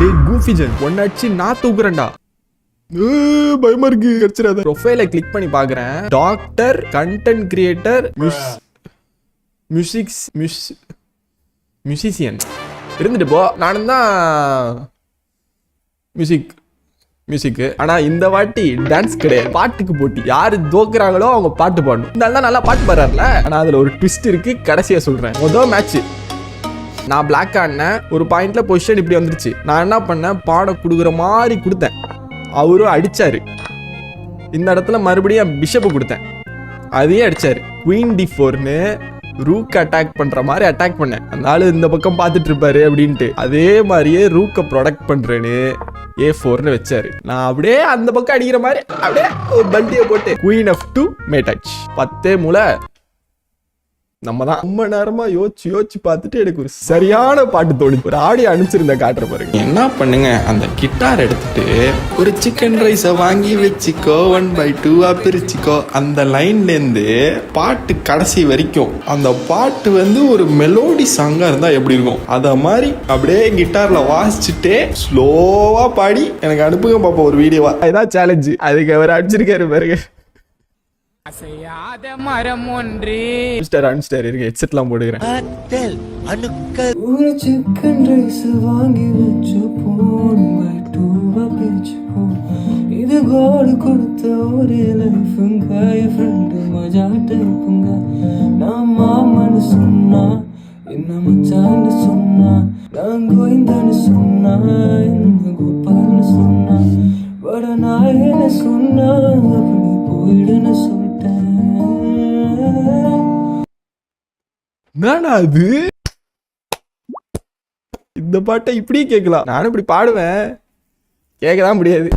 டேய் கூஃபிஜன் ஒன்னாச்சு நான் தூக்குறேன்டா. பயமா இருக்கு கிடைச்சிடாத. ப்ரொஃபைலை கிளிக் பண்ணி பாக்குறேன். டாக்டர் கண்டென்ட் கிரியேட்டர் மியூசிஷியன் இருந்துட்டு போ. நானும் தான் மியூசிக். ஆனா இந்த வாட்டி டான்ஸ் கிடையாது, பாட்டுக்கு போட்டி. யாரு தோக்குறாங்களோ அவங்க பாட்டு பாடணும். இந்த தான் நல்லா பாட்டு பாடுறாருல. ஆனா அதுல ஒரு ட்விஸ்ட் இருக்கு, கடைசியா சொல்றேன். முதல் மேட்ச் நான் பிளாக் ஆடினேன். ஒரு பாயிண்ட்ல பொசிஷன் இப்படி வந்துருச்சு. நான் என்ன பண்ணேன், பாடம் கொடுக்குற மாதிரி கொடுத்தேன். அவரும் அடிச்சாரு. இந்த இடத்துல மறுபடியும் பிஷப்பு கொடுத்தேன், அதையும் அடிச்சாரு. குயின் D4ன்னு ரூக் அட்டாக் பண்ற மாதிரி அட்டாக் பண்ணேன். அதனால இந்த பக்கம் பார்த்துட்டு இருப்பாரு அப்படின்ட்டு. அதே மாதிரியே ரூக்கை ப்ரொடக்ட் பண்றேன்னு A4ன்னு வச்சாரு. நான் அப்படியே அந்த பக்கம் அடிக்கிற மாதிரி அப்படியே ஒரு பல்ட்டியை போட்டு குயின் F2 மேட்டாச். 10 மூளை. நம்ம தான் ரொம்ப நேரமா யோசிச்சு பார்த்துட்டு எனக்கு ஒரு சரியான பாட்டு தோணுது. ஒரு ஆடியோ அனுப்பிச்சிருந்த காட்டுற பாருங்க. என்ன பண்ணுங்க, அந்த கிட்டார் எடுத்துட்டு ஒரு சிக்கன் ரைஸை வாங்கி வச்சுக்கோ, 1/2 பிரிச்சுக்கோ. அந்த லைன்ல இருந்து பாட்டு கடைசி வரைக்கும் அந்த பாட்டு வந்து ஒரு மெலோடி சாங்கா இருந்தா எப்படி இருக்கும், அத மாதிரி அப்படியே கிட்டார்ல வாசிச்சுட்டே ஸ்லோவா பாடி எனக்கு அனுப்புங்க பாப்பா ஒரு வீடியோவா. இதான் சேலஞ்சு. அதுக்கு அவர் அடிச்சிருக்காரு பாருங்க. அசையாத மரம் ஒன்று அன்ஸ்டார் இருக்கு. ஹெட்செட்லாம் போடுகிறேன். ஒரு சிக்கன் ரைஸ் வாங்கி வச்சு போன் 1/2 பிரிச்சுக்கோ. இது கோடு கொடுத்த ஒரு லைஃபுங்க, என் ஃப்ரெண்டு மஜா டைப்புங்க. நான் மாமன்னு சொன்னா, என்ன மச்சான்னு சொன்னா, நான் கோவிந்தன்னு சொன்னா, என்ன கோபால்னு சொன்னா, வட நான் என்ன சொன்னா, அப்படி போயிடுன்னு சொல்லிட்டேன். அது இந்த பாட்டை இப்படி கேட்கலாம். நானும் இப்படி பாடுவேன், கேட்கதான் முடியாது.